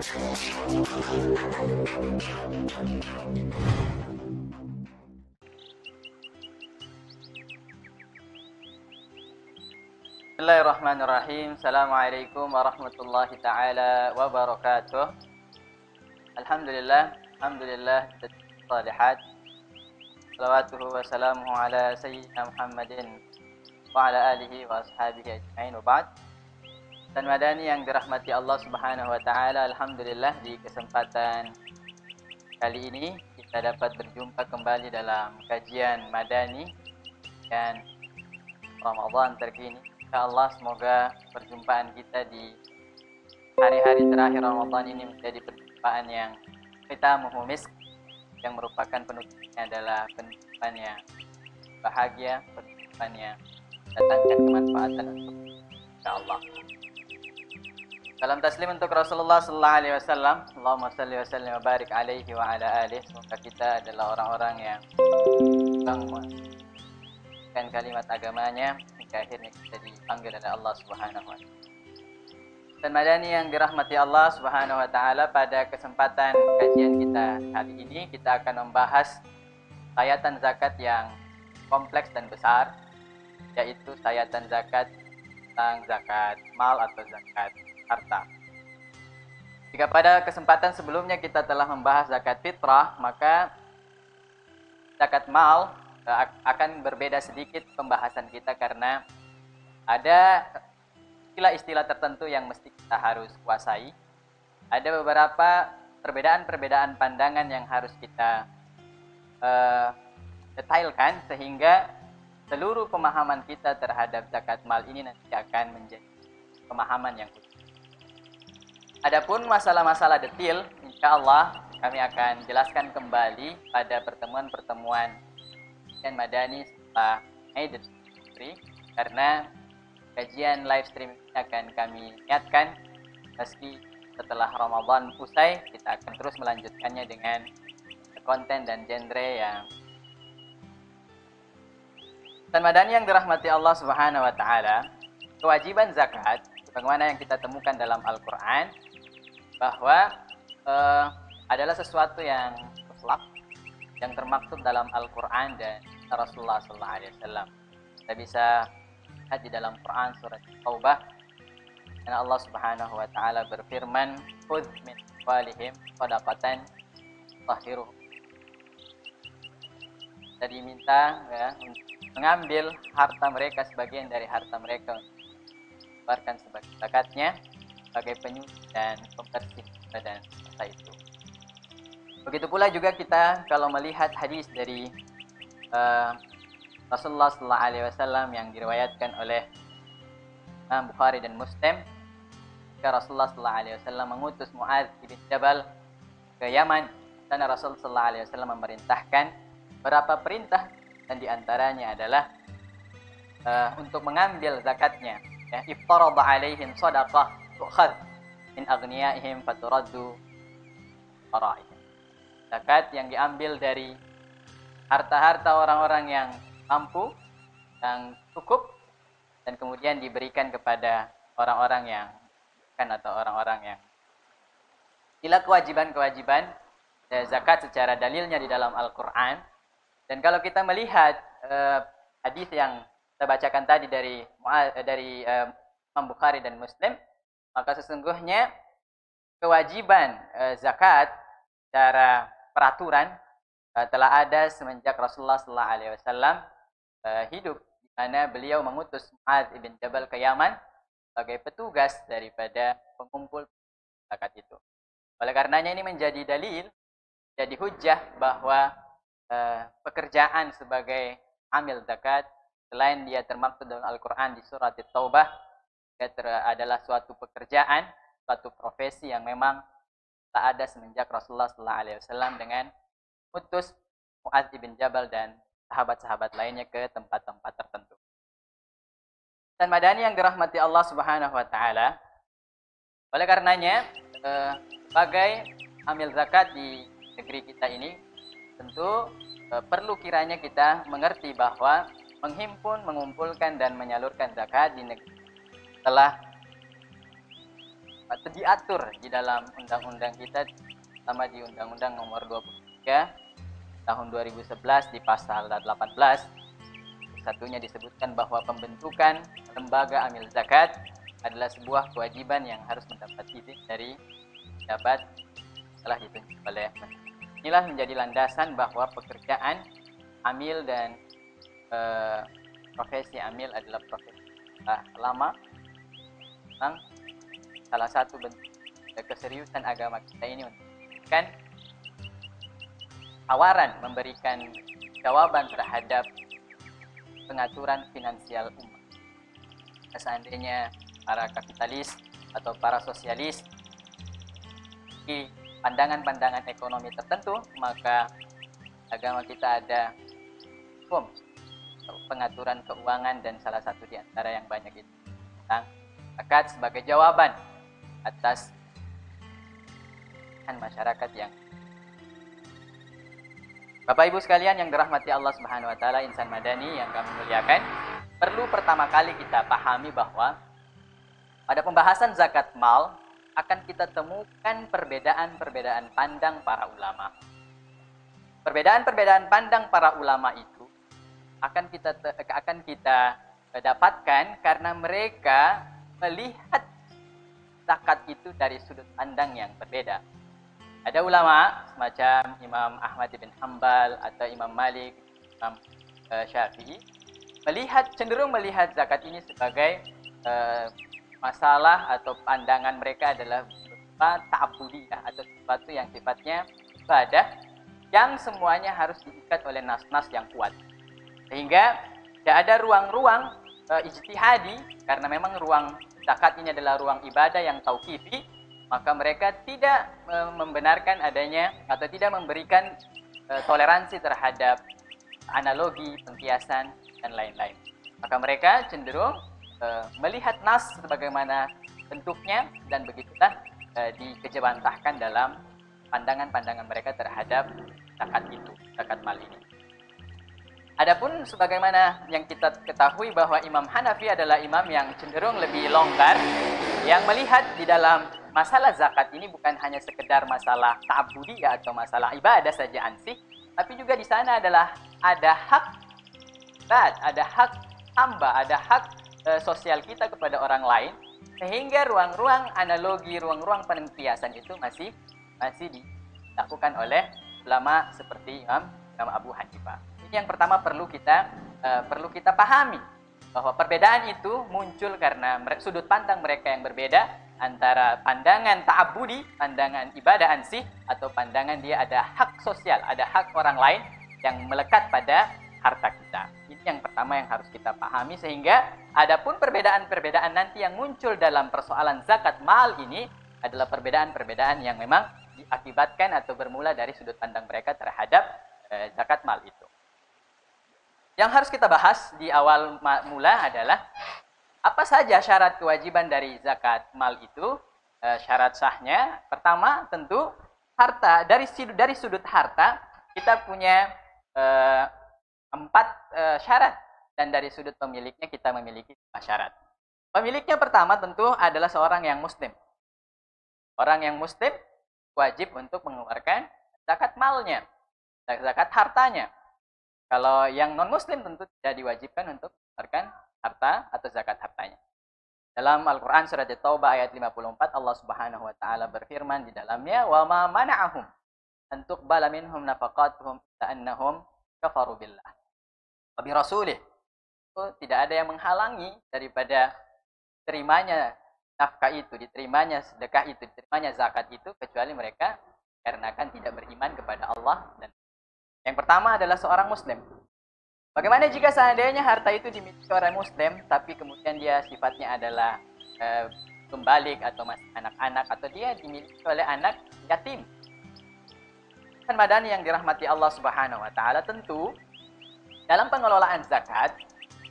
Bismillahirrahmanirrahim. Assalamualaikum warahmatullahi taala wabarakatuh. Alhamdulillah, alhamdulillah salihat. Salawatuhu wa salamuhu ala sayyidina Muhammadin wa ala alihi wa ashabihi ajma'in, wa ba'd. Dan madani yang dirahmati Allah Subhanahu wa taala, alhamdulillah di kesempatan kali ini kita dapat berjumpa kembali dalam kajian madani dan Ramadan terkini. Allah, semoga perjumpaan kita di hari-hari terakhir Ramadan ini menjadi perjumpaan yang khitamuhu misk, yang merupakan penutupnya adalah penutupan yang bahagia, penutupan yang datangkan kemanfaatan untuk Allah. Salam taslim untuk Rasulullah sallallahu alaihi wasallam. Allahumma shalli wa sallim wa barik alaihi wa ala alihi. Semoga kita adalah orang-orang yang mengamalkan kalimat agamanya akhirnya kita dipanggil oleh Allah Subhanahu wa taala. Dan madani yang dirahmati Allah Subhanahu wa taala, pada kesempatan kajian kita hari ini kita akan membahas sayatan zakat yang kompleks dan besar, yaitu sayatan zakat tentang zakat mal atau zakat harta. Jika pada kesempatan sebelumnya kita telah membahas zakat fitrah, maka zakat mal akan berbeda sedikit pembahasan kita karena ada istilah-istilah tertentu yang mesti kita harus kuasai. Ada beberapa perbedaan-perbedaan pandangan yang harus kita detailkan sehingga seluruh pemahaman kita terhadap zakat mal ini nanti akan menjadi pemahaman yang utuh. Adapun masalah-masalah detail, insya Allah kami akan jelaskan kembali pada pertemuan-pertemuan dan madani setelah Idul Fitri, karena kajian live stream ini akan kami niatkan meski setelah Ramadan usai kita akan terus melanjutkannya dengan konten dan genre yang dan madani yang dirahmati Allah Subhanahu wa taala. Kewajiban zakat sebagaimana yang kita temukan dalam Al-Qur'an bahwa adalah sesuatu yang mutlak, yang termaksud dalam Al-Quran dan Rasulullah SAW. Kita bisa lihat di dalam Quran surat Taubah, karena Allah Subhanahu wa taala berfirman, "Khudz min amwalihim shadaqatan tahhiruhum." Kita diminta untuk mengambil harta mereka, sebagian dari harta mereka, mengeluarkan sebagai zakatnya, sebagai penyuci dan pembersih badan harta itu. Begitu pula juga kita kalau melihat hadis dari Rasulullah sallallahu alaihi wasallam yang diriwayatkan oleh Imam Bukhari dan Muslim, ketika Rasulullah sallallahu alaihi wasallam mengutus Muadz bin Jabal ke Yaman, dan Rasul sallallahu alaihi wasallam memerintahkan beberapa perintah, dan diantaranya adalah untuk mengambil zakatnya. Iftarada alaihim shadaqah tu'khadz min aghniyaihim faturaddu faraihim. Zakat yang diambil dari harta-harta orang-orang yang mampu, yang cukup, dan kemudian diberikan kepada orang-orang yang atau orang-orang yang inilah kewajiban-kewajiban zakat secara dalilnya di dalam Al-Quran. Dan kalau kita melihat hadis yang kita bacakan tadi dari Imam Bukhari dan Muslim, maka sesungguhnya kewajiban zakat secara peraturan telah ada semenjak Rasulullah SAW hidup, di mana beliau mengutus Muadz bin Jabal ke Yaman sebagai petugas daripada pengumpul zakat itu. Oleh karenanya ini menjadi dalil, jadi hujjah bahwa pekerjaan sebagai amil zakat, selain dia termaktub dalam Al-Quran di surat Taubah, adalah suatu pekerjaan, suatu profesi yang memang tak ada semenjak Rasulullah SAW dengan utus Muadz bin Jabal dan sahabat-sahabat lainnya ke tempat-tempat tertentu. Dan madani yang dirahmati Allah Subhanahu wa taala, oleh karenanya sebagai amil zakat di negeri kita ini, tentu perlu kiranya kita mengerti bahwa menghimpun, mengumpulkan dan menyalurkan zakat di negeri telah atau diatur di dalam undang-undang kita, sama di Undang-Undang Nomor 23 tahun 2011 di pasal 18. Satunya disebutkan bahwa pembentukan lembaga amil zakat adalah sebuah kewajiban yang harus mendapat izin dari pejabat setelah ditunjuk oleh menteri. Inilah menjadi landasan bahwa pekerjaan amil dan profesi amil adalah profesi lama. Memang salah satu bentuk keseriusan agama kita ini untuk memberikan tawaran, memberikan jawaban terhadap pengaturan finansial umat. Seandainya para kapitalis atau para sosialis di pandangan-pandangan ekonomi tertentu, maka agama kita ada hukum pengaturan keuangan, dan salah satu di antara yang banyak itu tentang zakat sebagai jawaban atas masyarakat yang. Bapak Ibu sekalian yang dirahmati Allah Subhanahu wa taala, insan madani yang kami muliakan, perlu pertama kali kita pahami bahwa pada pembahasan zakat mal akan kita temukan perbedaan-perbedaan pandang para ulama. Perbedaan-perbedaan pandang para ulama itu akan kita dapatkan karena mereka melihat zakat itu dari sudut pandang yang berbeda. Ada ulama semacam Imam Ahmad bin Hanbal atau Imam Malik, Imam Syafi'i cenderung melihat zakat ini sebagai masalah atau pandangan mereka adalah ta'budiyah atau sesuatu yang sifatnya ibadah yang semuanya harus diikat oleh nas-nas yang kuat. Sehingga tidak ada ruang-ruang ijtihadi, karena memang ruang zakat ini adalah ruang ibadah yang tauqifi, maka mereka tidak membenarkan adanya atau tidak memberikan toleransi terhadap analogi, pengkiasan, dan lain-lain. Maka mereka cenderung melihat nas sebagaimana bentuknya, dan begitulah dikejebantahkan dalam pandangan-pandangan mereka terhadap zakat itu, zakat mal ini. Adapun sebagaimana yang kita ketahui bahwa Imam Hanafi adalah imam yang cenderung lebih longgar, yang melihat di dalam masalah zakat ini bukan hanya sekedar masalah ta'budiyah atau masalah ibadah saja ansih, tapi juga di sana adalah ada hak ada hak hamba, ada hak sosial kita kepada orang lain, sehingga ruang-ruang analogi, ruang-ruang penelitian itu masih dilakukan oleh ulama seperti Imam Abu Hanifah. Ini yang pertama perlu kita pahami, bahwa perbedaan itu muncul karena sudut pandang mereka yang berbeda, antara pandangan ta'abudi, pandangan ibadah ansih, atau pandangan dia ada hak sosial, ada hak orang lain yang melekat pada harta kita. Ini yang pertama yang harus kita pahami, sehingga adapun perbedaan-perbedaan nanti yang muncul dalam persoalan zakat mal ini adalah perbedaan-perbedaan yang memang diakibatkan atau bermula dari sudut pandang mereka terhadap zakat mal itu. Yang harus kita bahas di awal mula adalah apa saja syarat kewajiban dari zakat mal itu. Syarat sahnya, pertama tentu harta. Dari sudut harta kita punya 4 syarat, dan dari sudut pemiliknya kita memiliki 5 syarat. Pemiliknya pertama tentu adalah seorang yang muslim. Orang yang muslim wajib untuk mengeluarkan zakat malnya, zakat hartanya. Kalau yang non-muslim tentu tidak diwajibkan untuk mengeluarkan harta atau zakat hartanya. Dalam Al-Quran surat At-Taubah ayat 54, Allah Subhanahu wa taala berfirman di dalamnya, "Wa ma mana'ahum an tuqbala minhum nafaqatuhum annahum kafaru billah wa bi rasulih." Tidak ada yang menghalangi daripada terimanya nafkah itu, diterimanya sedekah itu, diterimanya zakat itu, kecuali mereka karena kan tidak beriman kepada Allah. Dan yang pertama adalah seorang muslim. Bagaimana jika seandainya harta itu dimiliki orang muslim, tapi kemudian dia sifatnya adalah pembalik atau masih anak-anak, atau dia dimiliki oleh anak yatim? Kan madani yang dirahmati Allah Subhanahu wa taala, tentu dalam pengelolaan zakat,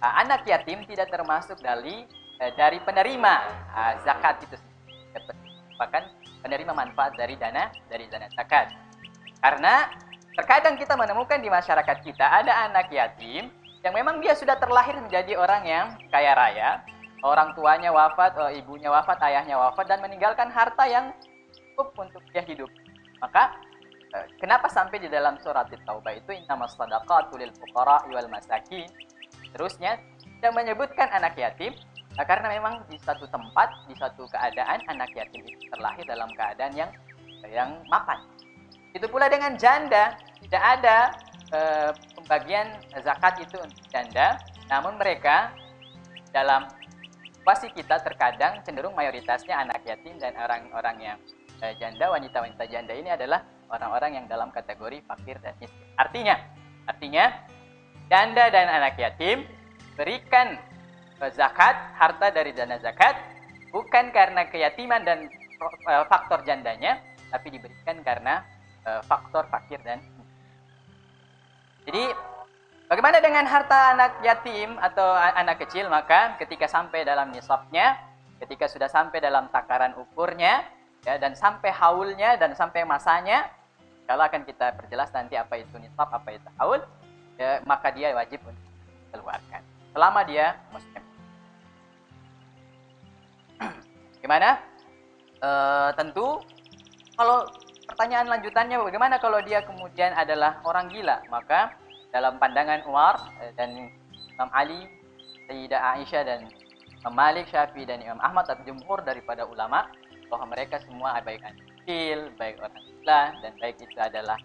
anak yatim tidak termasuk dari penerima zakat itu, bahkan penerima manfaat dari dana zakat. Karena terkadang kita menemukan di masyarakat kita ada anak yatim yang memang dia sudah terlahir menjadi orang yang kaya raya, orang tuanya wafat, ibunya wafat, ayahnya wafat, dan meninggalkan harta yang cukup untuk dia hidup. Maka kenapa sampai di dalam surat At-Taubah itu innamas shadaqatu lil fuqara wal masakin, terusnya tidak menyebutkan anak yatim, karena memang di satu tempat, di satu keadaan anak yatim itu terlahir dalam keadaan yang mapan. Itu pula dengan janda, tidak ada pembagian zakat itu untuk janda, namun mereka dalam situasi kita terkadang cenderung mayoritasnya anak yatim dan orang-orang yang janda, wanita-wanita janda ini adalah orang-orang yang dalam kategori fakir dan miskin. Artinya janda dan anak yatim berikan zakat, harta dari dana zakat, bukan karena keyatiman dan faktor jandanya, tapi diberikan karena faktor fakir dan miskin. Jadi bagaimana dengan harta anak yatim atau anak kecil? Maka ketika sampai dalam nisabnya, ketika sudah sampai dalam takaran ukurnya, ya, dan sampai haulnya dan sampai masanya, kalau akan kita perjelas nanti apa itu nisab, apa itu haul, ya, maka dia wajib untuk dikeluarkan selama dia muslim. Gimana? Tentu kalau pertanyaan lanjutannya, bagaimana kalau dia kemudian adalah orang gila? Maka dalam pandangan Umar dan Imam Ali, Sayyidah Aisyah dan Imam Malik, Syafi'i dan Imam Ahmad atau jumhur daripada ulama bahwa mereka semua baik anak kecil, baik orang gila, dan baik itu adalah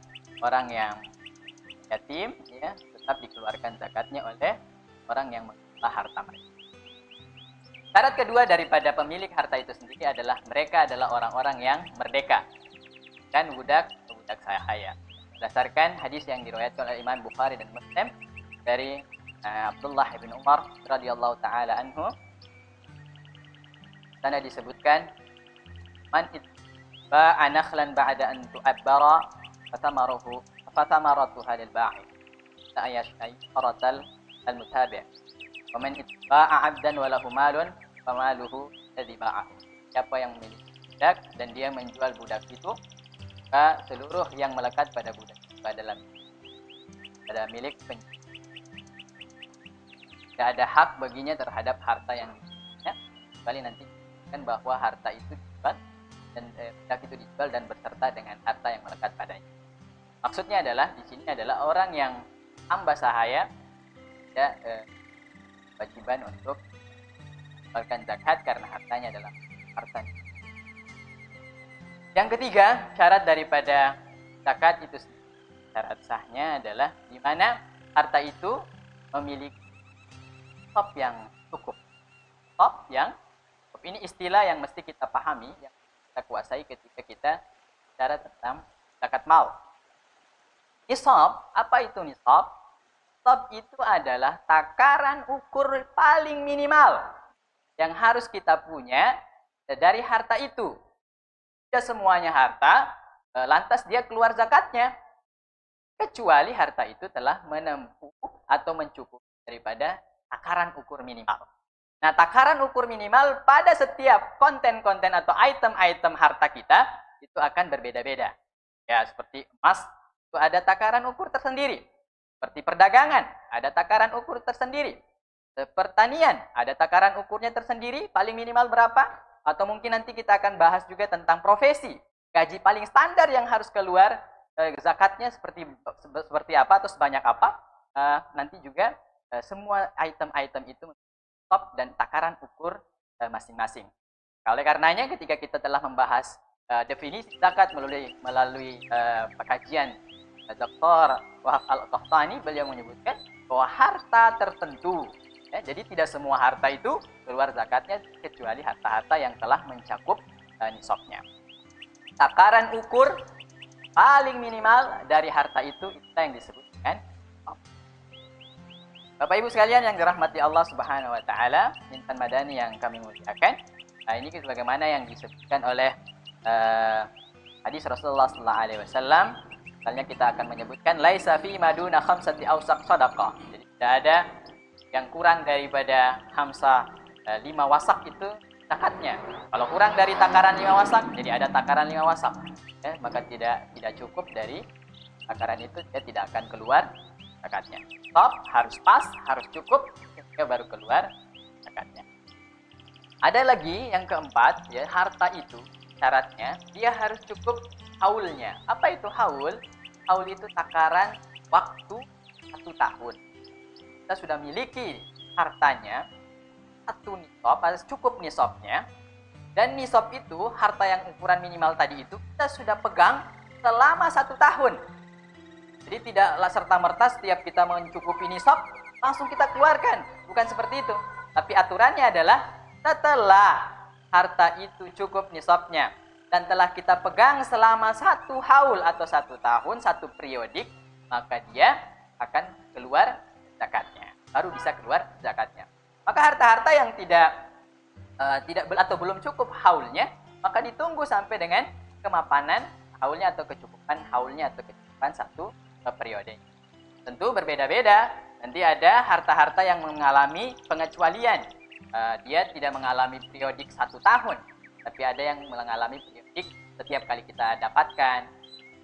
orang yang yatim, ya, tetap dikeluarkan zakatnya oleh orang yang mengelola harta mereka. Syarat kedua daripada pemilik harta itu sendiri adalah mereka adalah orang-orang yang merdeka dan budak sahaya. Berdasarkan hadis yang diriwayatkan oleh Imam Bukhari dan Muslim dari Abdullah bin Umar radhiyallahu taala anhu, sana disebutkan man itba'a nakhlan ba'da an tu'abbara fathamaratuha lil ba'i la yash'aratal al-mutabi' wa man itba'a 'abdan wa lahu malun famaluhu alladhi ba'ahu. Siapa yang memiliki budak dan dia menjual budak itu, maka seluruh yang melekat pada budak pada milik penjual. Tidak ada hak baginya terhadap harta yang dimilikinya, kecuali nanti kan bahwa harta itu dijual dan budak itu dijual dan berserta dengan harta yang melekat padanya. Maksudnya adalah di sini adalah orang yang hamba sahaya, ya, kewajiban untuk mengeluarkan zakat karena hartanya adalah hartanya. Yang ketiga, syarat daripada zakat itu syarat sahnya adalah di mana harta itu memiliki nisab yang cukup. Nisab yang cukup ini istilah yang mesti kita pahami, yang kita kuasai ketika kita bicara tentang zakat mal. Nisab, apa itu nisab? Nisab itu adalah takaran ukur paling minimal yang harus kita punya dari harta itu. Tidak semuanya harta, lantas dia keluar zakatnya. Kecuali harta itu telah menempuh atau mencukupi daripada takaran ukur minimal. Nah, takaran ukur minimal pada setiap konten-konten atau item-item harta kita itu akan berbeda-beda. Ya, seperti emas, itu ada takaran ukur tersendiri. Seperti perdagangan, ada takaran ukur tersendiri. Pertanian, ada takaran ukurnya tersendiri, paling minimal berapa? Atau mungkin nanti kita akan bahas juga tentang profesi. Gaji paling standar yang harus keluar, zakatnya seperti apa atau sebanyak apa. Nanti juga semua item-item itu top dan takaran ukur masing-masing. Oleh karenanya ketika kita telah membahas definisi zakat melalui kajian Dr. Wahab Al-Qahtani, beliau menyebutkan bahwa harta tertentu, ya, jadi tidak semua harta itu keluar zakatnya kecuali harta-harta yang telah mencakup nisabnya. Takaran ukur paling minimal dari harta itu yang disebut dengan nisab. Bapak Ibu sekalian yang dirahmati Allah Subhanahu wa taala, insan madani yang kami muliakan. Nah, ini sebagaimana yang disebutkan oleh hadis Rasulullah sallallahu alaihi wasallam. Misalnya kita akan menyebutkan laisa fi maduna khamsati awsaq shadaqah. Jadi tidak ada yang kurang daripada khamsah 5 wasak itu zakatnya. Kalau kurang dari takaran 5 wasak, jadi ada takaran 5 wasak, ya, maka tidak cukup dari takaran itu, dia tidak akan keluar zakatnya. Stop, harus pas, harus cukup, sehingga baru keluar zakatnya. Ada lagi yang keempat, ya, harta itu syaratnya dia harus cukup haulnya. Apa itu haul? Haul itu takaran waktu 1 tahun. Kita sudah miliki hartanya 1 nisab, harus cukup nisabnya. Dan nisab itu, harta yang ukuran minimal tadi itu, kita sudah pegang selama 1 tahun. Jadi tidaklah serta-merta setiap kita mencukupi nisab, langsung kita keluarkan. Bukan seperti itu. Tapi aturannya adalah setelah harta itu cukup nisabnya dan telah kita pegang selama 1 haul atau 1 tahun, 1 periodik, maka dia akan keluar zakatnya. Baru bisa keluar zakatnya. Maka harta-harta yang tidak atau belum cukup haulnya, maka ditunggu sampai dengan kemapanan haulnya atau kecukupan haulnya atau kecukupan 1 periode. Tentu berbeda-beda. Nanti ada harta-harta yang mengalami pengecualian. Dia tidak mengalami periodik 1 tahun, tapi ada yang mengalami periodik setiap kali kita dapatkan,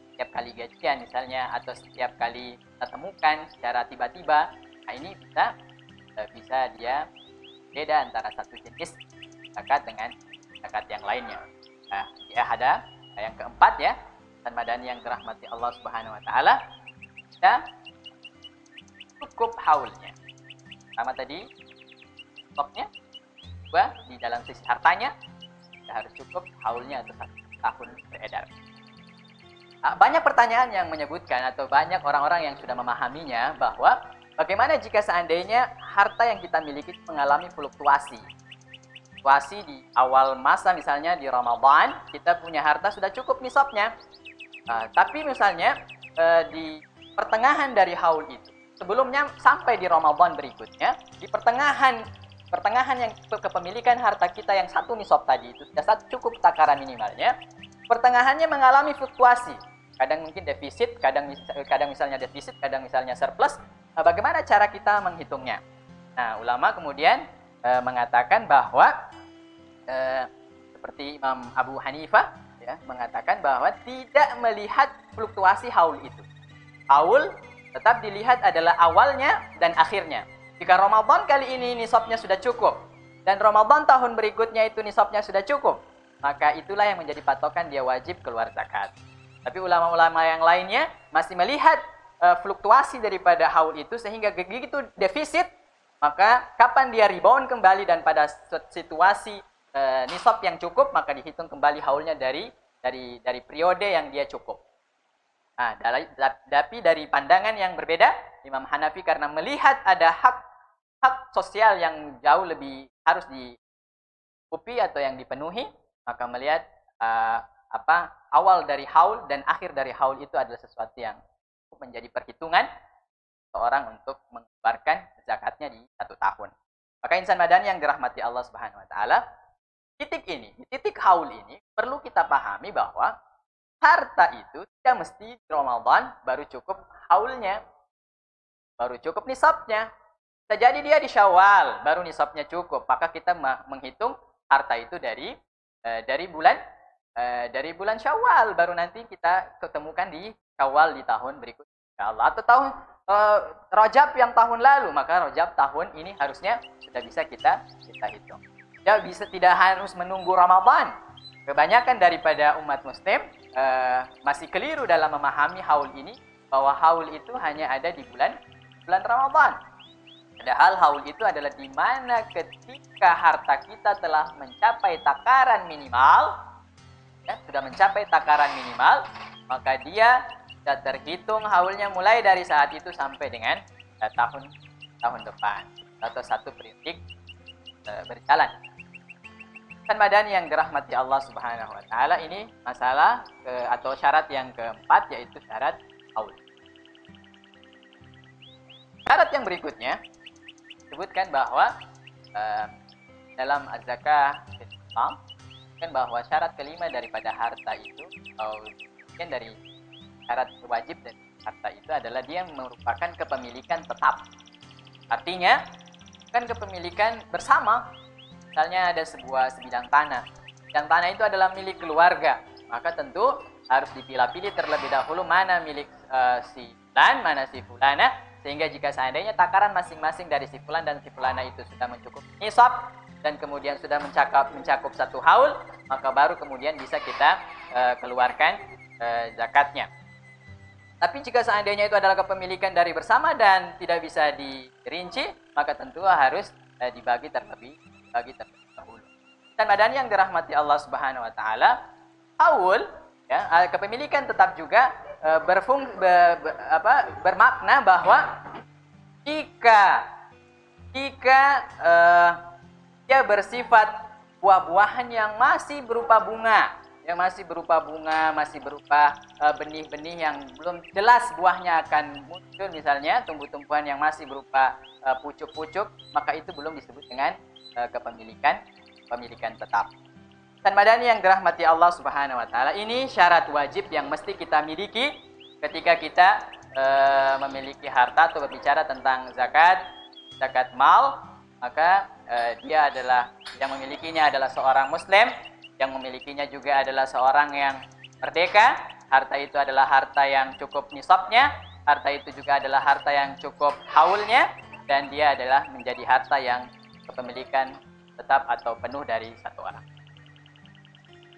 setiap kali gajian misalnya, atau setiap kali kita temukan secara tiba-tiba. Nah, ini bisa dia beda antara satu jenis zakat dengan zakat yang lainnya. Nah, ya ada yang keempat, ya, dan madani yang dirahmati Allah Subhanahu wa taala, kita cukup haulnya. Sama tadi stoknya, dua di dalam sisi hartanya kita harus cukup haulnya atau 1 tahun beredar. Banyak pertanyaan yang menyebutkan atau banyak orang-orang yang sudah memahaminya bahwa bagaimana jika seandainya harta yang kita miliki mengalami fluktuasi di awal masa, misalnya di Ramadan kita punya harta sudah cukup nisabnya, tapi misalnya di pertengahan dari haul itu, sebelumnya sampai di Ramadan berikutnya, di pertengahan yang kepemilikan harta kita yang 1 nisab tadi itu sudah cukup takaran minimalnya, pertengahannya mengalami fluktuasi, kadang mungkin defisit, kadang misalnya defisit, kadang misalnya surplus. Bagaimana cara kita menghitungnya? Nah, ulama kemudian mengatakan bahwa seperti Imam Abu Hanifah, ya, mengatakan bahwa tidak melihat fluktuasi haul itu. Haul tetap dilihat adalah awalnya dan akhirnya. Jika Ramadan kali ini nisabnya sudah cukup dan Ramadan tahun berikutnya itu nisabnya sudah cukup, maka itulah yang menjadi patokan dia wajib keluar zakat. Tapi ulama-ulama yang lainnya masih melihat fluktuasi daripada haul itu, sehingga begitu defisit, maka kapan dia rebound kembali dan pada situasi nisab yang cukup, maka dihitung kembali haulnya dari periode yang dia cukup. Nah, tapi dari pandangan yang berbeda, Imam Hanafi karena melihat ada hak sosial yang jauh lebih harus dicukupi atau yang dipenuhi, maka melihat awal dari haul dan akhir dari haul itu adalah sesuatu yang menjadi perhitungan seorang untuk mengeluarkan zakatnya di 1 tahun. Maka insan madani yang dirahmati Allah Subhanahu wa taala, di titik haul ini perlu kita pahami bahwa harta itu tidak mesti di Ramadan baru cukup haulnya, baru cukup nisabnya. Bisa jadi dia di Syawal baru nisabnya cukup, maka kita menghitung harta itu dari bulan Syawal, baru nanti kita ketemukan di Syawal di tahun berikutnya, insyaallah. Atau tahun Rajab yang tahun lalu, maka Rajab tahun ini harusnya sudah bisa kita hitung. Tidak harus menunggu Ramadan. Kebanyakan daripada umat muslim masih keliru dalam memahami haul ini, bahwa haul itu hanya ada di bulan Ramadan. Padahal haul itu adalah di mana ketika harta kita telah mencapai takaran minimal, ya, sudah mencapai takaran minimal, maka dia sudah terhitung haulnya mulai dari saat itu sampai dengan tahun depan atau 1 periodik berjalan. Kan madani yang dirahmati Allah Subhanahu wa taala, ini masalah atau syarat yang keempat, yaitu syarat haul. Syarat yang berikutnya disebutkan bahwa dalam az-zakah Islam kan bahwa syarat kelima daripada harta itu, atau mungkin dari syarat wajib dari harta itu adalah dia merupakan kepemilikan tetap. Artinya kan kepemilikan bersama. Misalnya ada sebuah sebidang tanah. Sebidang tanah itu adalah milik keluarga. Maka tentu harus dipilah-pilih terlebih dahulu mana milik si fulan, mana si fulana. Sehingga jika seandainya takaran masing-masing dari si fulan dan si fulana itu sudah mencukupi nisab, dan kemudian sudah mencakup 1 haul, maka baru kemudian bisa kita keluarkan zakatnya. Tapi jika seandainya itu adalah kepemilikan dari bersama dan tidak bisa dirinci, maka tentu harus dibagi terlebih dahulu. Dan madani yang dirahmati Allah Subhanahu wa taala, haul ya, kepemilikan tetap juga bermakna bahwa jika dia bersifat buah-buahan yang masih berupa bunga, masih berupa benih-benih yang belum jelas buahnya akan muncul, misalnya tumbuh-tumbuhan yang masih berupa pucuk-pucuk, maka itu belum disebut dengan kepemilikan tetap. Dan madani yang dirahmati Allah Subhanahu wa taala, ini syarat wajib yang mesti kita miliki ketika kita memiliki harta atau berbicara tentang zakat mal, maka dia adalah yang memilikinya adalah seorang muslim, yang memilikinya juga adalah seorang yang merdeka, harta itu adalah harta yang cukup nisabnya, harta itu juga adalah harta yang cukup haulnya, dan dia adalah menjadi harta yang kepemilikan tetap atau penuh dari satu orang.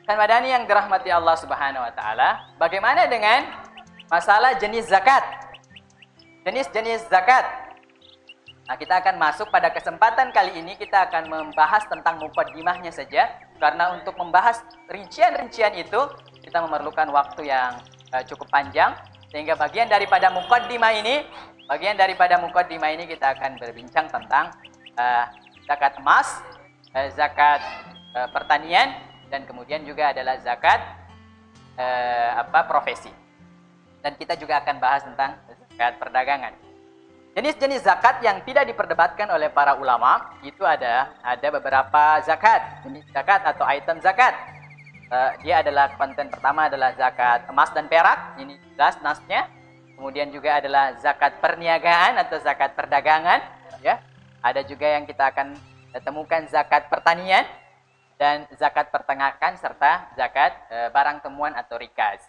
Dan madani yang dirahmati Allah Subhanahu wa taala, bagaimana dengan masalah jenis zakat? Jenis-jenis zakat. Nah, kita akan masuk pada kesempatan kali ini, kita akan membahas tentang muqaddimahnya saja, karena untuk membahas rincian-rincian itu kita memerlukan waktu yang cukup panjang, sehingga bagian daripada muqaddimah ini kita akan berbincang tentang zakat emas, zakat pertanian, dan kemudian juga adalah zakat profesi. Dan kita juga akan bahas tentang zakat perdagangan. Jenis-jenis zakat yang tidak diperdebatkan oleh para ulama itu ada beberapa zakat, jenis zakat atau item zakat. Dia adalah konten pertama adalah zakat emas dan perak, ini jelas nasnya. Kemudian juga adalah zakat perniagaan atau zakat perdagangan, ya. Ada juga yang kita akan temukan zakat pertanian dan zakat pertanakan serta zakat barang temuan atau rikaz.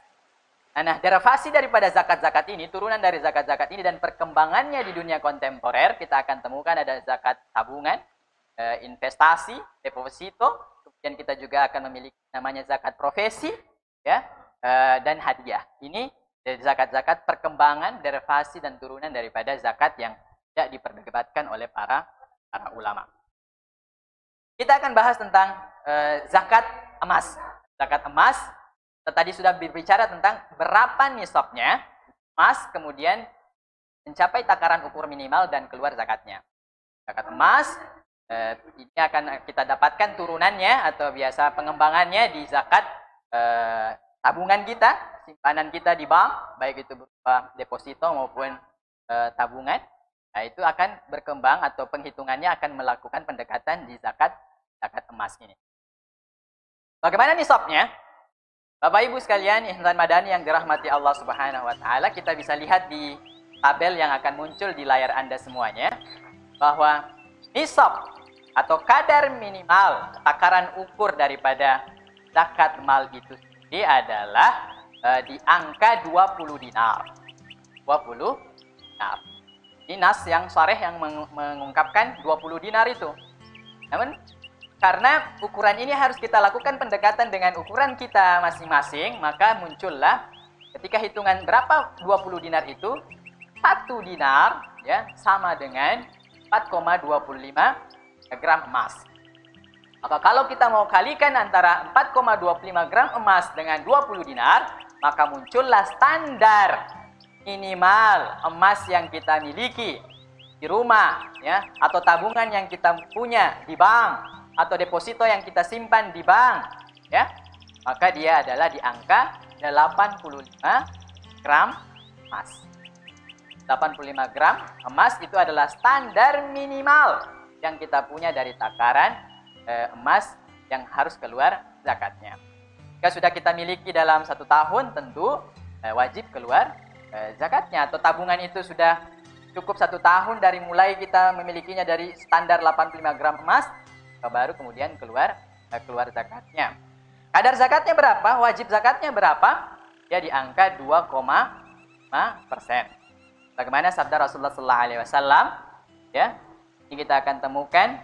Nah, derivasi daripada zakat-zakat ini, turunan dari zakat-zakat ini dan perkembangannya di dunia kontemporer, kita akan temukan ada zakat tabungan, investasi, deposito, kemudian kita juga akan memiliki namanya zakat profesi, ya, dan hadiah. Ini zakat-zakat perkembangan, derivasi dan turunan daripada zakat yang tidak diperdebatkan oleh para ulama. Kita akan bahas tentang zakat emas. Zakat emas, tadi sudah berbicara tentang berapa nisabnya emas, kemudian mencapai takaran ukur minimal dan keluar zakatnya. Zakat emas ini akan kita dapatkan turunannya atau biasa pengembangannya di zakat tabungan kita, simpanan kita di bank, baik itu berupa deposito maupun tabungan. Nah, itu akan berkembang atau penghitungannya akan melakukan pendekatan di zakat emas ini. Bagaimana nisabnya? Bapak Ibu sekalian, insan madani yang dirahmati Allah Subhanahu wa taala, kita bisa lihat di tabel yang akan muncul di layar Anda semuanya bahwa nisab atau kadar minimal takaran ukur daripada zakat mal itu sendiri adalah di angka 20 dinar. 20 dinar. Ini nas yang sharih yang mengungkapkan 20 dinar itu. Namun karena ukuran ini harus kita lakukan pendekatan dengan ukuran kita masing-masing, maka muncullah ketika hitungan berapa 20 dinar itu, 1 dinar ya sama dengan 4,25 gram emas. Maka kalau kita mau kalikan antara 4,25 gram emas dengan 20 dinar, maka muncullah standar minimal emas yang kita miliki di rumah ya, atau tabungan yang kita punya di bank, atau deposito yang kita simpan di bank, ya, maka dia adalah di angka 85 gram emas. 85 gram emas itu adalah standar minimal yang kita punya dari takaran emas yang harus keluar zakatnya. Jika sudah kita miliki dalam 1 tahun, tentu wajib keluar zakatnya. Atau tabungan itu sudah cukup 1 tahun dari mulai kita memilikinya dari standar 85 gram emas, baru kemudian keluar zakatnya. Kadar zakatnya berapa? Wajib zakatnya berapa? Ya di angka 2,5%. Bagaimana sabda Rasulullah SAW? Ya, ini kita akan temukan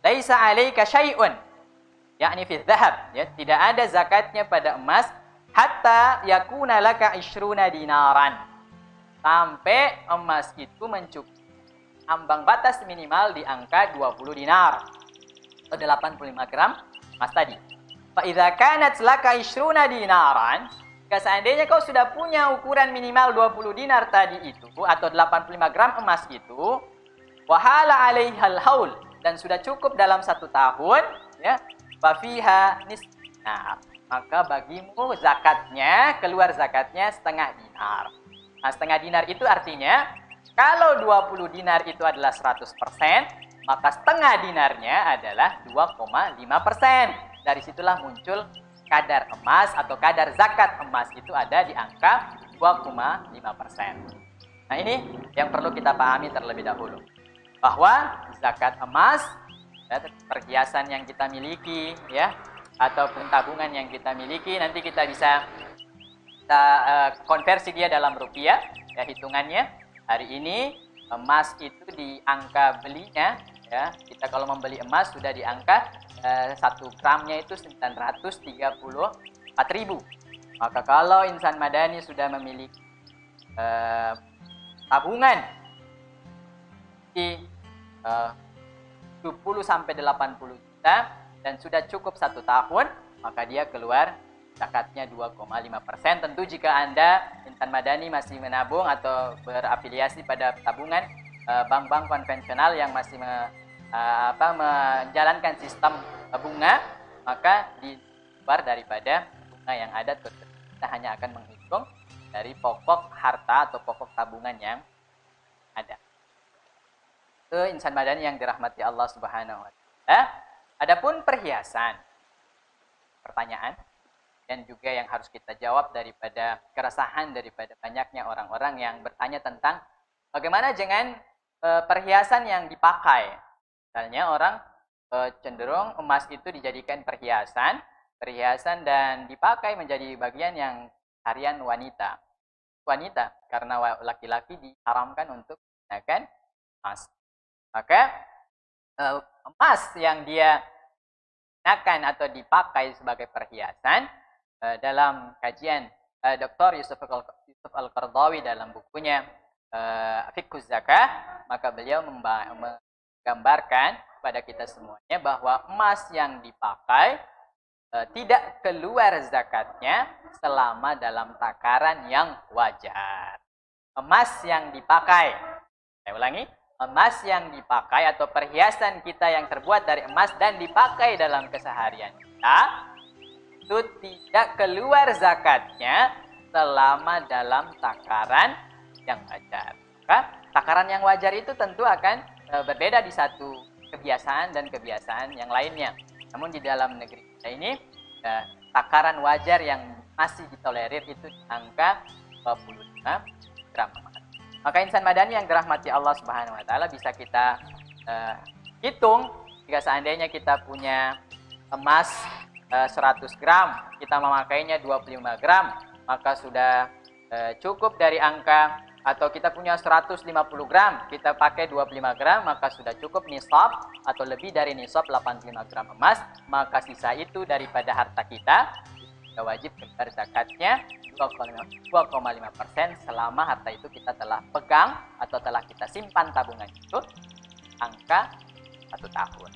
laisa 'alaika syai'un, yakni fi dzahab, ya, tidak ada zakatnya pada emas hatta yakuna laka 20 dinaran, sampai emas itu mencukupi ambang batas minimal di angka 20 dinar atau 85 gram emas tadi. Fa idza kanat laka 20 dinaran, jika seandainya kau sudah punya ukuran minimal 20 dinar tadi itu atau 85 gram emas itu, wahala 'alaihal haul, dan sudah cukup dalam 1 tahun, ya, fa fiha nisdinar, maka bagimu zakatnya, keluar zakatnya setengah dinar. Nah, setengah dinar itu artinya kalau 20 dinar itu adalah 100%, maka setengah dinarnya adalah 2,5%. Dari situlah muncul kadar emas atau kadar zakat emas itu ada di angka 2,5%. Nah, ini yang perlu kita pahami terlebih dahulu. Bahwa zakat emas, ya, perhiasan yang kita miliki, ya, ataupun tabungan yang kita miliki, nanti kita bisa konversi dia dalam rupiah, ya, hitungannya. Hari ini emas itu di angka belinya, ya, kita kalau membeli emas sudah di angka 1 gramnya itu 934.000. Maka kalau insan madani sudah memiliki tabungan di 20 sampai 80 juta dan sudah cukup 1 tahun, maka dia keluar zakatnya 2,5%. Tentu jika Anda insan madani masih menabung atau berafiliasi pada tabungan bank-bank konvensional yang masih menjalankan sistem bunga, maka di luar daripada bunga yang ada, kita hanya akan menghitung dari pokok harta atau pokok tabungan yang ada. Itu insan madani yang dirahmati Allah Subhanahu wa taala. Adapun perhiasan, pertanyaan dan juga yang harus kita jawab daripada keresahan daripada banyaknya orang-orang yang bertanya tentang bagaimana dengan perhiasan yang dipakai. Misalnya orang cenderung emas itu dijadikan perhiasan dan dipakai menjadi bagian yang harian wanita, karena laki-laki diharamkan untuk menggunakan emas. Maka emas yang dia gunakan atau dipakai sebagai perhiasan, dalam kajian Dr. Yusuf Al-Qaradawi dalam bukunya Fiqhuz Zakah, maka beliau menggambarkan kepada kita semuanya bahwa emas yang dipakai tidak keluar zakatnya selama dalam takaran yang wajar. Emas yang dipakai, saya ulangi, emas yang dipakai atau perhiasan kita yang terbuat dari emas dan dipakai dalam keseharian kita, itu tidak keluar zakatnya selama dalam takaran yang wajar. Maka takaran yang wajar itu tentu akan berbeda di satu kebiasaan dan kebiasaan yang lainnya. Namun di dalam negeri kita ini takaran wajar yang masih ditolerir itu di angka 25 gram emas. Maka insan madani yang dirahmati Allah Subhanahu wa taala, bisa kita hitung jika seandainya kita punya emas 100 gram, kita memakainya 25 gram, maka sudah cukup dari angka, atau kita punya 150 gram, kita pakai 25 gram, maka sudah cukup nisab atau lebih dari nisab 85 gram emas, maka sisa itu daripada harta kita wajib keluar zakatnya 2,5% selama harta itu kita telah pegang atau telah kita simpan tabungan itu angka 1 tahun.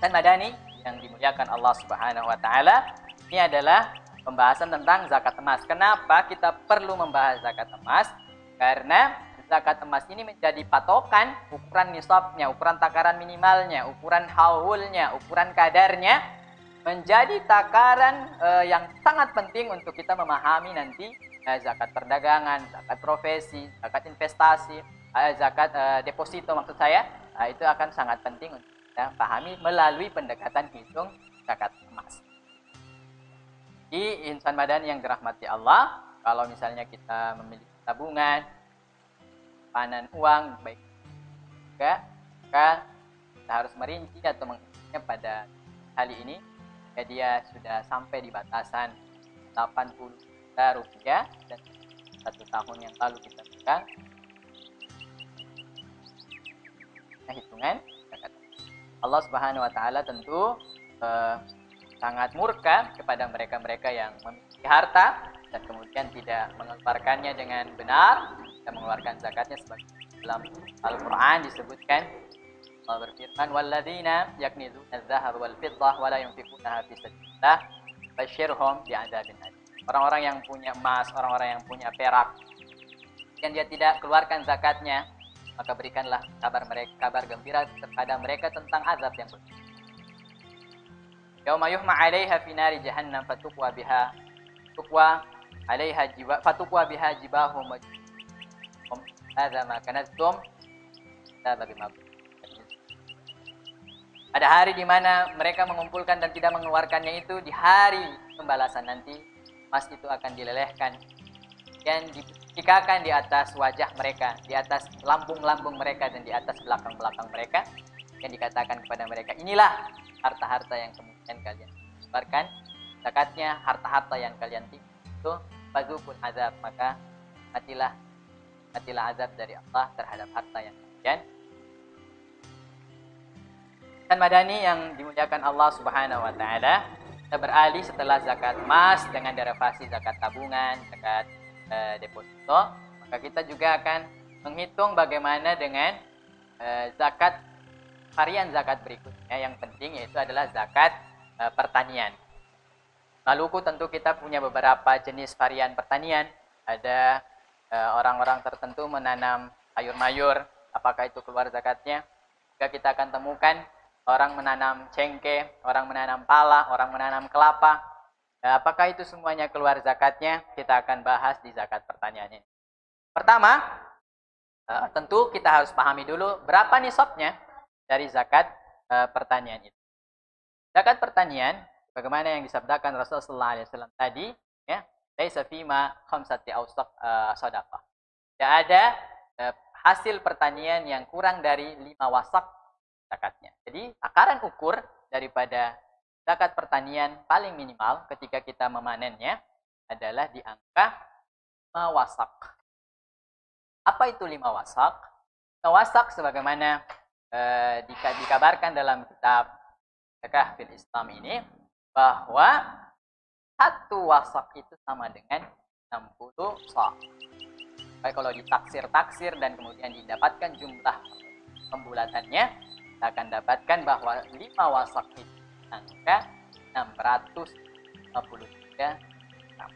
Dan madani yang dimuliakan Allah Subhanahu wa taala, ini adalah pembahasan tentang zakat emas. Kenapa kita perlu membahas zakat emas? Karena zakat emas ini menjadi patokan ukuran nisabnya, ukuran takaran minimalnya, ukuran haulnya, ukuran kadarnya, menjadi takaran yang sangat penting untuk kita memahami nanti zakat perdagangan, zakat profesi, zakat investasi, zakat deposito maksud saya. Itu akan sangat penting untuk kita pahami melalui pendekatan hitung zakat emas. Di insan madani yang dirahmati Allah, kalau misalnya kita memiliki tabungan, panan uang, baik juga, maka kita harus merinci atau menghitungnya pada kali ini. Ya, dia sudah sampai di batasan 80 juta rupiah dan 1 tahun yang lalu kita pegang. Nah, hitungan zakat. Allah Subhanahu wa taala tentu sangat murka kepada mereka-mereka yang memiliki harta dan kemudian tidak mengeluarkannya dengan benar dan mengeluarkan zakatnya, sebagai dalam Al-Qur'an disebutkan. Allah berfirman, walladzina yaknizuna adz-dzahaba wal fiddah wa la yunfiqunaha fi sabilillah basyirhum bi'adzabin alim. Orang-orang yang punya emas, orang-orang yang punya perak, dan dia tidak keluarkan zakatnya, maka berikanlah kabar gembira kepada mereka tentang azab yang berat. Yauma yuhma 'alaiha fi nari jahannam fatukwa biha jibahum hadza ma kanaztum bima. Ada hari di mana mereka mengumpulkan dan tidak mengeluarkannya, itu di hari pembalasan nanti. Emas itu akan dilelehkan dan ditikakan di atas wajah mereka, di atas lambung-lambung mereka, dan di atas belakang-belakang mereka, yang dikatakan kepada mereka, inilah harta-harta yang kemudian kalian keluarkan zakatnya, harta-harta yang kalian itu fadzukul azab, maka matilah azab dari Allah terhadap harta yang kalian. Dan madani yang dimuliakan Allah Subhanahu wa taala, kita beralih setelah zakat emas dengan derivasi zakat tabungan, zakat deposito, maka kita juga akan menghitung bagaimana dengan varian zakat berikutnya yang penting, yaitu adalah zakat pertanian. Maluku tentu kita punya beberapa jenis varian pertanian. Ada orang-orang tertentu menanam sayur mayur, apakah itu keluar zakatnya? Juga kita akan temukan orang menanam cengkeh, orang menanam pala, orang menanam kelapa. Apakah itu semuanya keluar zakatnya? Kita akan bahas di zakat pertanian ini. Pertama, tentu kita harus pahami dulu berapa nisabnya dari zakat pertanian itu. Zakat pertanian, bagaimana yang disabdakan Rasulullah SAW tadi, ya, laisa fima khamsati awsaq shadaqah. Tidak ada hasil pertanian yang kurang dari 5 wasak zakatnya. Jadi takaran ukur daripada zakat pertanian paling minimal ketika kita memanennya adalah di angka 5 wasak. Apa itu 5 wasak? 5 wasak sebagaimana dikabarkan dalam kitab Fiqh fil Islam ini, bahwa 1 wasak itu sama dengan 60 sa'. Baik, kalau ditaksir dan kemudian didapatkan jumlah pembulatannya, kita akan dapatkan bahwa 5 wasak itu angka 653 gram.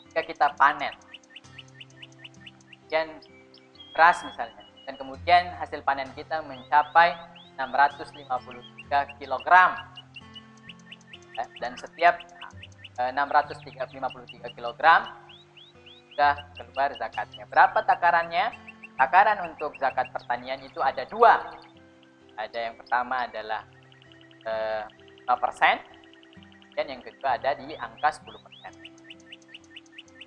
Jika kita panen dan beras misalnya, dan kemudian hasil panen kita mencapai 653 kg, dan setiap 653 kg sudah keluar zakatnya. Berapa takarannya? Takaran untuk zakat pertanian itu ada 2. Ada yang pertama adalah 5%, dan yang kedua ada di angka 10%.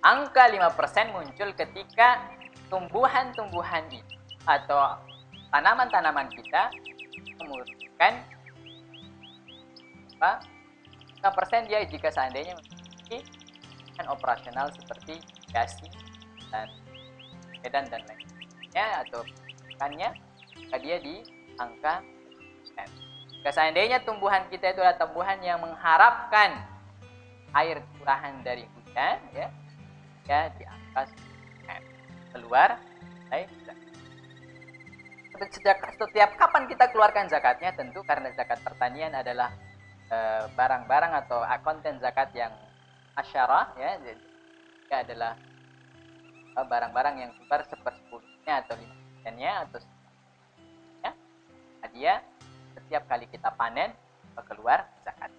Angka 5% muncul ketika tumbuhan-tumbuhan itu atau tanaman-tanaman kita membutuhkan 5% dia jika seandainya memiliki operasional seperti irigasi dan medan dan lainnya, atau ikannya, maka dia di angka 10%. Jika seandainya tumbuhan kita itu adalah tumbuhan yang mengharapkan air curahan dari hujan, ya di angka 10% keluar setiap kapan kita keluarkan zakatnya? Tentu karena zakat pertanian adalah barang-barang atau konten zakat yang asyarah, ya, jadi adalah barang-barang yang keluar 1/10-nya atau 5%-nya atau hadiah setiap kali kita panen keluar zakat.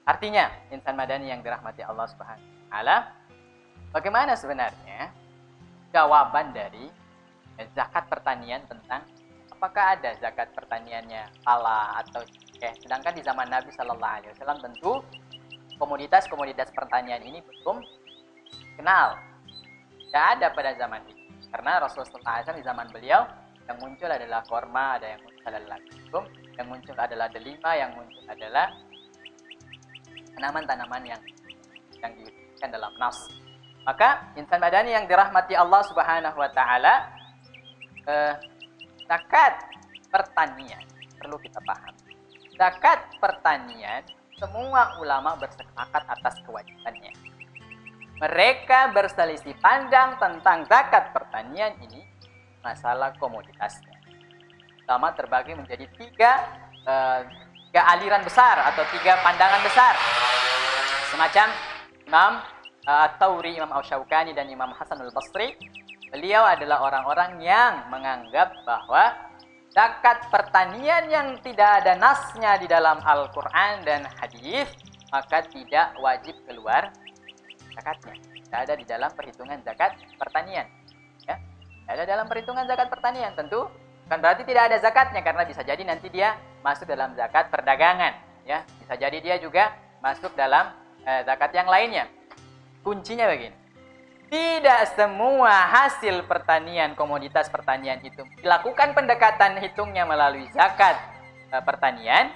Artinya, insan madani yang dirahmati Allah Subhanahu wa taala, bagaimana sebenarnya jawaban dari zakat pertanian tentang apakah ada zakat pertaniannya pala atau sedangkan di zaman Nabi Sallallahu Alaihi Wasallam tentu komoditas pertanian ini belum kenal, tidak ada pada zaman itu, karena Rasulullah SAW di zaman beliau yang muncul adalah korma, ada yang muncul adalah gandum, yang muncul adalah delima, yang muncul adalah tanaman-tanaman yang disebutkan dalam nas. Maka insan madani yang dirahmati Allah Subhanahu wa taala, zakat pertanian perlu kita paham. Zakat pertanian, semua ulama bersepakat atas kewajibannya. Mereka berselisih pandang tentang zakat pertanian ini, masalah komoditasnya. Ulama terbagi menjadi tiga aliran besar atau tiga pandangan besar. Semacam Imam At-Tawri, Imam Asy-Syaukani, dan Imam Hasan Al-Basri. Beliau adalah orang-orang yang menganggap bahwa zakat pertanian yang tidak ada nasnya di dalam Al-Quran dan hadis, maka tidak wajib keluar zakatnya. Tidak ada di dalam perhitungan zakat pertanian. Ya, tidak ada dalam perhitungan zakat pertanian. Tentu kan berarti tidak ada zakatnya, karena bisa jadi nanti dia masuk dalam zakat perdagangan. Ya, bisa jadi dia juga masuk dalam zakat yang lainnya. Kuncinya begini. Tidak semua hasil pertanian, komoditas pertanian itu dilakukan pendekatan hitungnya melalui zakat pertanian,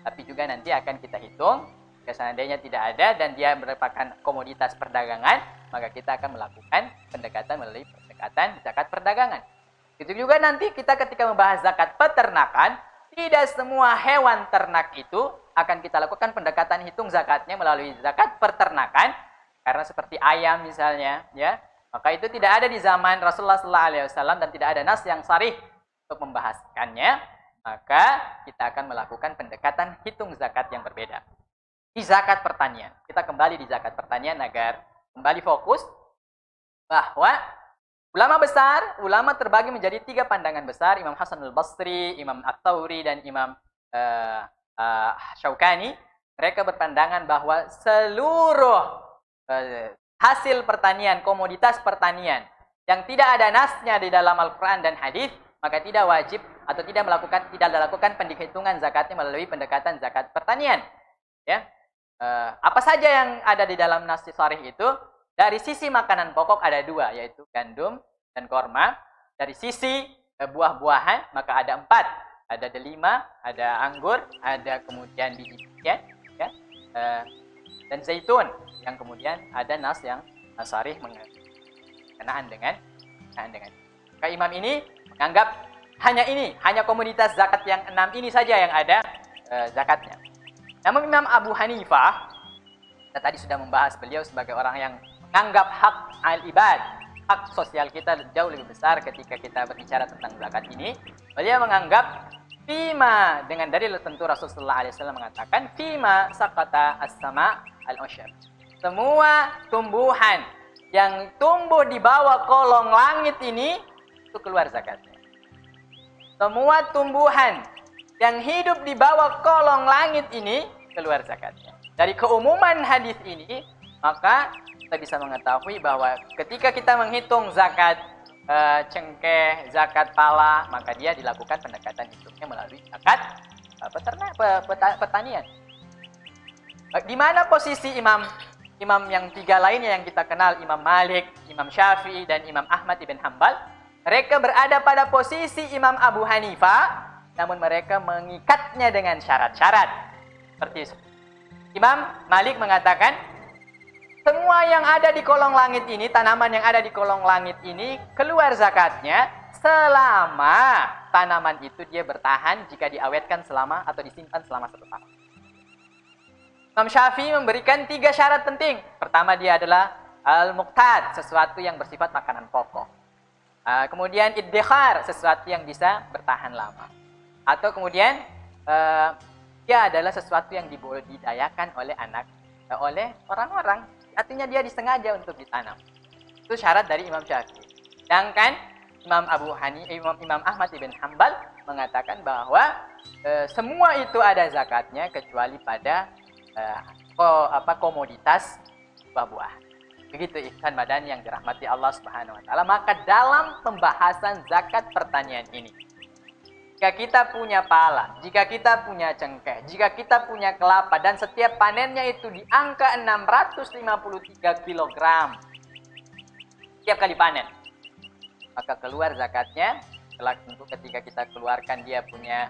tapi juga nanti akan kita hitung. Jika seandainya tidak ada dan dia merupakan komoditas perdagangan, maka kita akan melakukan pendekatan melalui pendekatan zakat perdagangan. Itu juga nanti kita ketika membahas zakat peternakan, tidak semua hewan ternak itu akan kita lakukan pendekatan hitung zakatnya melalui zakat peternakan. Karena seperti ayam misalnya, ya, maka itu tidak ada di zaman Rasulullah SAW dan tidak ada nas yang sharih untuk membahaskannya. Maka kita akan melakukan pendekatan hitung zakat yang berbeda. Di zakat pertanian, kita kembali di zakat pertanian agar kembali fokus bahwa ulama terbagi menjadi tiga pandangan besar. Imam Hasan Al-Basri, Imam At-Tawri, dan Imam Syaukani. Mereka berpandangan bahwa seluruh hasil pertanian, komoditas pertanian yang tidak ada nasnya di dalam Al-Quran dan hadis, maka tidak wajib atau tidak dilakukan penghitungan zakatnya melalui pendekatan zakat pertanian. Ya, apa saja yang ada di dalam nas sharih itu? Dari sisi makanan pokok ada dua, yaitu gandum dan korma. Dari sisi buah-buahan maka ada 4, ada delima, ada anggur, ada kemudian biji-bijian, ya, dan zaitun. Yang kemudian ada nas yang sharih mengenaan dengan. Maka imam ini menganggap hanya komoditas zakat yang 6 ini saja yang ada zakatnya. Namun Imam Abu Hanifah, kita tadi sudah membahas beliau sebagai orang yang menganggap hak al-ibad, hak sosial kita jauh lebih besar ketika kita berbicara tentang zakat ini. Beliau menganggap fima, dengan dalil tentu Rasulullah SAW mengatakan fima sakata as-sama al-usyr. Semua tumbuhan yang tumbuh di bawah kolong langit ini itu keluar zakatnya. Semua tumbuhan yang hidup di bawah kolong langit ini keluar zakatnya. Dari keumuman hadis ini, maka kita bisa mengetahui bahwa ketika kita menghitung zakat cengkeh, zakat pala, maka dia dilakukan pendekatan hitungnya melalui zakat pertanian. Di mana posisi imam yang tiga lainnya yang kita kenal, Imam Malik, Imam Syafi'i, dan Imam Ahmad ibn Hanbal? Mereka berada pada posisi Imam Abu Hanifah, namun mereka mengikatnya dengan syarat-syarat. Seperti Imam Malik mengatakan, semua yang ada di kolong langit ini, tanaman yang ada di kolong langit ini, keluar zakatnya selama tanaman itu dia bertahan jika diawetkan selama atau disimpan selama 1 tahun. Imam Syafi'i memberikan 3 syarat penting. Pertama, dia adalah al-muqtad, sesuatu yang bersifat makanan pokok. Kemudian iddikhar, sesuatu yang bisa bertahan lama. Atau kemudian dia adalah sesuatu yang dibudidayakan oleh orang-orang. Artinya dia disengaja untuk ditanam. Itu syarat dari Imam Syafi'i. Sedangkan Imam Ahmad ibn Hanbal mengatakan bahwa semua itu ada zakatnya kecuali pada komoditas buah-buahan. Begitu Ihsan Madani yang dirahmati Allah Subhanahu wa taala. Maka dalam pembahasan zakat pertanian ini, jika kita punya pala, jika kita punya cengkeh, jika kita punya kelapa dan setiap panennya itu di angka 653 kg setiap kali panen, maka keluar zakatnya. Tentu ketika kita keluarkan dia punya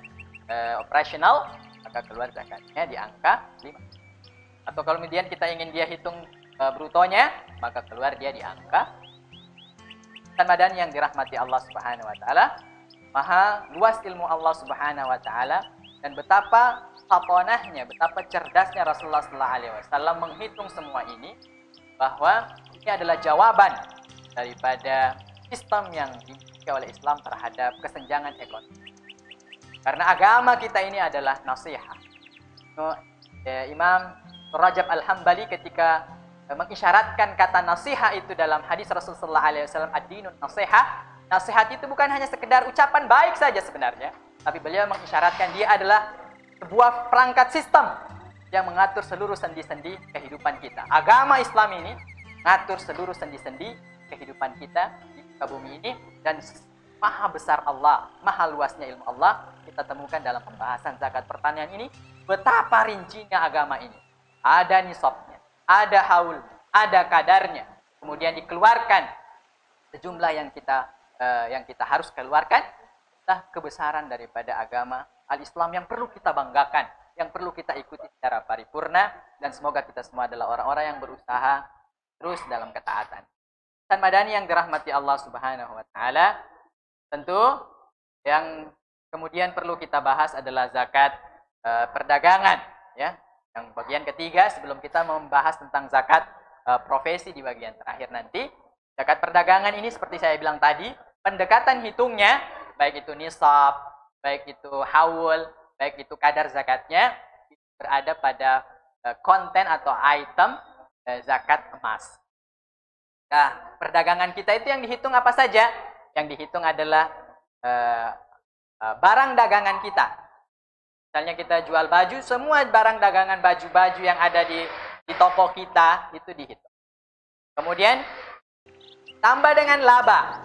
operasional, maka keluar zakatnya di angka 5. Atau kalau kemudian kita ingin dia hitung brutonya, maka keluar dia di angka. Madani yang dirahmati Allah Subhanahu wa taala, maha luas ilmu Allah Subhanahu wa taala, dan betapa fatonahnya, betapa cerdasnya Rasulullah SAW menghitung semua ini, bahwa ini adalah jawaban daripada sistem yang dimiliki oleh Islam terhadap kesenjangan ekonomi. Karena agama kita ini adalah nasihat. Imam Rajab Al-Hambali ketika mengisyaratkan kata nasihat itu dalam hadis Rasulullah SAW, ad-dinun nasihat. Nasihat itu bukan hanya sekedar ucapan baik saja sebenarnya, tapi beliau mengisyaratkan dia adalah sebuah perangkat sistem yang mengatur seluruh sendi-sendi kehidupan kita. Agama Islam ini mengatur seluruh sendi-sendi kehidupan kita di muka bumi ini, dan maha besar Allah, maha luasnya ilmu Allah kita temukan dalam pembahasan zakat pertanian ini. Betapa rincinya agama ini. Ada nisabnya, ada haul, ada kadarnya. Kemudian dikeluarkan sejumlah yang kita harus keluarkan. Itulah kebesaran daripada agama Al-Islam yang perlu kita banggakan, yang perlu kita ikuti secara paripurna, dan semoga kita semua adalah orang-orang yang berusaha terus dalam ketaatan. Dan madani yang dirahmati Allah Subhanahu wa taala, tentu yang kemudian perlu kita bahas adalah zakat perdagangan, ya. Yang bagian ketiga sebelum kita membahas tentang zakat profesi di bagian terakhir nanti. Zakat perdagangan ini seperti saya bilang tadi, pendekatan hitungnya baik itu nisab, baik itu haul, baik itu kadar zakatnya berada pada konten atau item zakat emas. Nah, perdagangan kita itu yang dihitung apa saja? Yang dihitung adalah barang dagangan kita. Misalnya kita jual baju, semua barang dagangan baju-baju yang ada di toko kita itu dihitung. Kemudian tambah dengan laba,